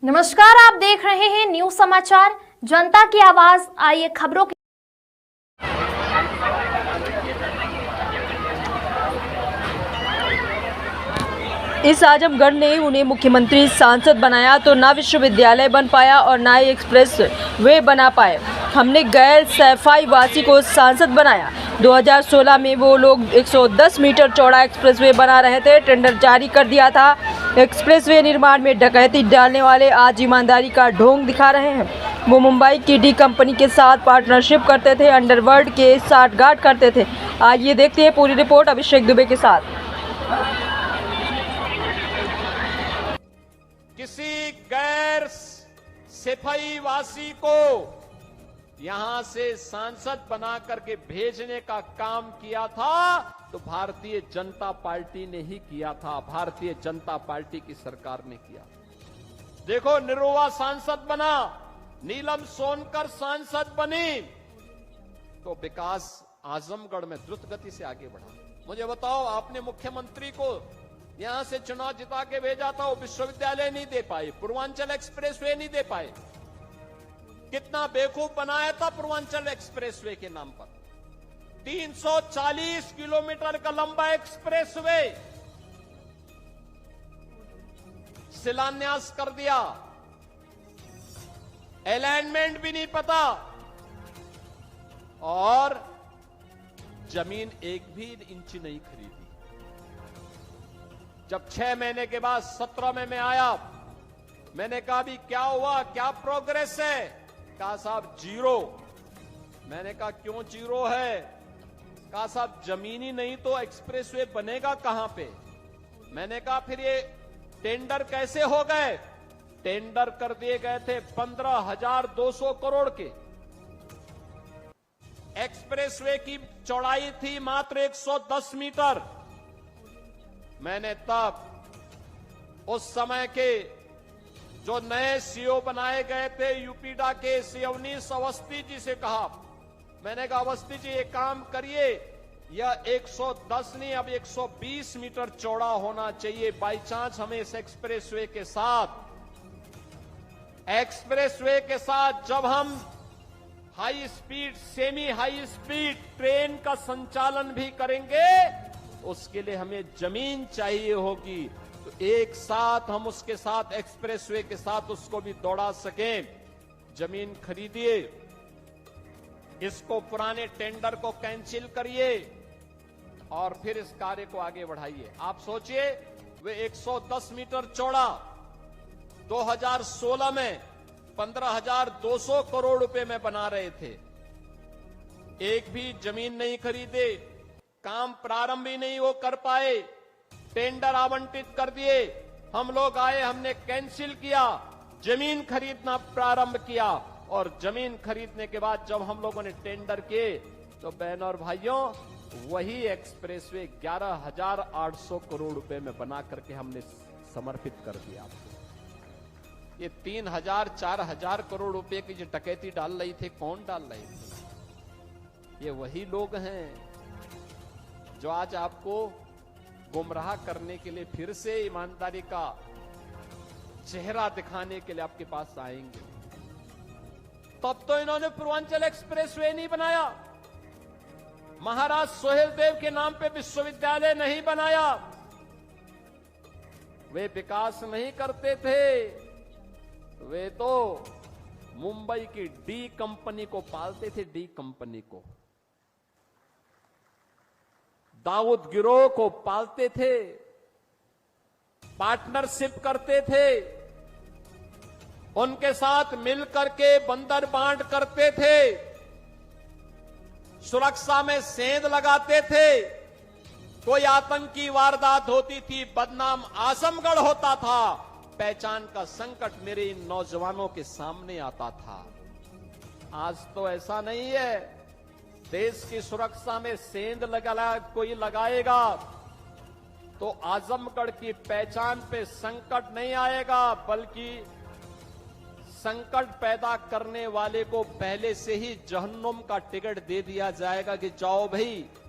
नमस्कार, आप देख रहे हैं न्यूज समाचार जनता की आवाज। आइए खबरों की। इस आजमगढ़ ने उन्हें मुख्यमंत्री सांसद बनाया तो ना विश्वविद्यालय बन पाया और ना ही एक्सप्रेस वे बना पाए। हमने गैर सैफाई वासी को सांसद बनाया। 2016 में वो लोग 110 मीटर चौड़ा एक्सप्रेसवे बना रहे थे, टेंडर जारी कर दिया था। एक्सप्रेसवे निर्माण में डकैती डालने वाले आज ईमानदारी का ढोंग दिखा रहे हैं। वो मुंबई की डी कंपनी के साथ पार्टनरशिप करते थे, अंडरवर्ल्ड के साठगांठ करते थे। आइए देखते हैं पूरी रिपोर्ट अभिषेक दुबे के साथ। किसी गैर सफाई वासी को यहां से सांसद बना करके भेजने का काम किया था तो भारतीय जनता पार्टी ने ही किया था। भारतीय जनता पार्टी की सरकार ने किया। देखो, निरुवा सांसद बना, नीलम सोनकर सांसद बनी तो विकास आजमगढ़ में द्रुत गति से आगे बढ़ा। मुझे बताओ, आपने मुख्यमंत्री को यहां से चुनाव जिता के भेजा था, वो विश्वविद्यालय नहीं दे पाए, पूर्वांचल एक्सप्रेसवे नहीं दे पाए। कितना बेवकूफ बनाया था पूर्वांचल एक्सप्रेसवे के नाम पर। 340 किलोमीटर का लंबा एक्सप्रेसवे शिलान्यास कर दिया, अलाइनमेंट भी नहीं पता और जमीन एक भी इंच नहीं खरीदी। जब 6 महीने के बाद 17 में मैं आया, मैंने कहा भी क्या हुआ, क्या प्रोग्रेस है? कहा साहब जीरो। मैंने कहा क्यों जीरो है? कहा साहब जमीन ही नहीं तो एक्सप्रेसवे बनेगा कहां पे? मैंने कहा फिर ये टेंडर कैसे हो गए? टेंडर कर दिए गए थे 15,200 करोड़ के। एक्सप्रेसवे की चौड़ाई थी मात्र 110 मीटर। मैंने तब उस समय के जो नए सीओ बनाए गए थे यूपीडा के सिवनीश अवस्थी जी से कहा, मैंने कहा अवस्थी जी एक काम करिए, यह 110 नहीं अब 120 मीटर चौड़ा होना चाहिए। बाई चांस हमें इस एक्सप्रेसवे के साथ जब हम high speed, semi high speed train का संचालन भी करेंगे, उसके लिए हमें जमीन चाहिए होगी। तो एक साथ हम उसके साथ एक्सप्रेसवे के साथ उसको भी दौड़ा सकें। जमीन खरीदिए, इसको पुराने टेंडर को कैंसिल करिए और फिर इस कार्य को आगे बढ़ाइए। आप सोचिए, वे 110 मीटर चौड़ा 2016 में 15,200 करोड़ रुपए में बना रहे थे। एक भी जमीन नहीं खरीदे, काम प्रारंभ ही नहीं वो कर पाए, टेंडर आवंटित कर दिए। हम लोग आए, हमने कैंसिल किया, जमीन खरीदना प्रारंभ किया और जमीन खरीदने के बाद जब हम लोगों ने टेंडर किए तो बहन और भाइयों, वही एक्सप्रेसवे 11,800 करोड़ रुपए में बना करके हमने समर्पित कर दिया। ये 3,000 4,000 करोड़ रुपए की जो डकैती डाल रही थे, कौन डाल रहे थे? ये वही लोग हैं जो आज आपको गुमराह करने के लिए फिर से ईमानदारी का चेहरा दिखाने के लिए आपके पास आएंगे। तब तो इन्होंने पूर्वांचल एक्सप्रेसवे नहीं बनाया, महाराज सोहेल देव के नाम पे विश्वविद्यालय नहीं बनाया, वे विकास नहीं करते थे। वे तो मुंबई की डी कंपनी को पालते थे, डी कंपनी को, दाऊद गिरोह को पालते थे, पार्टनरशिप करते थे, उनके साथ मिलकर के बंदर बांट करते थे, सुरक्षा में सेंध लगाते थे। कोई आतंकी वारदात होती थी, बदनाम आजमगढ़ होता था, पहचान का संकट मेरे इन नौजवानों के सामने आता था। आज तो ऐसा नहीं है। देश की सुरक्षा में सेंध कोई लगाएगा तो आजमगढ़ की पहचान पे संकट नहीं आएगा, बल्कि संकट पैदा करने वाले को पहले से ही जहन्नुम का टिकट दे दिया जाएगा कि जाओ भाई,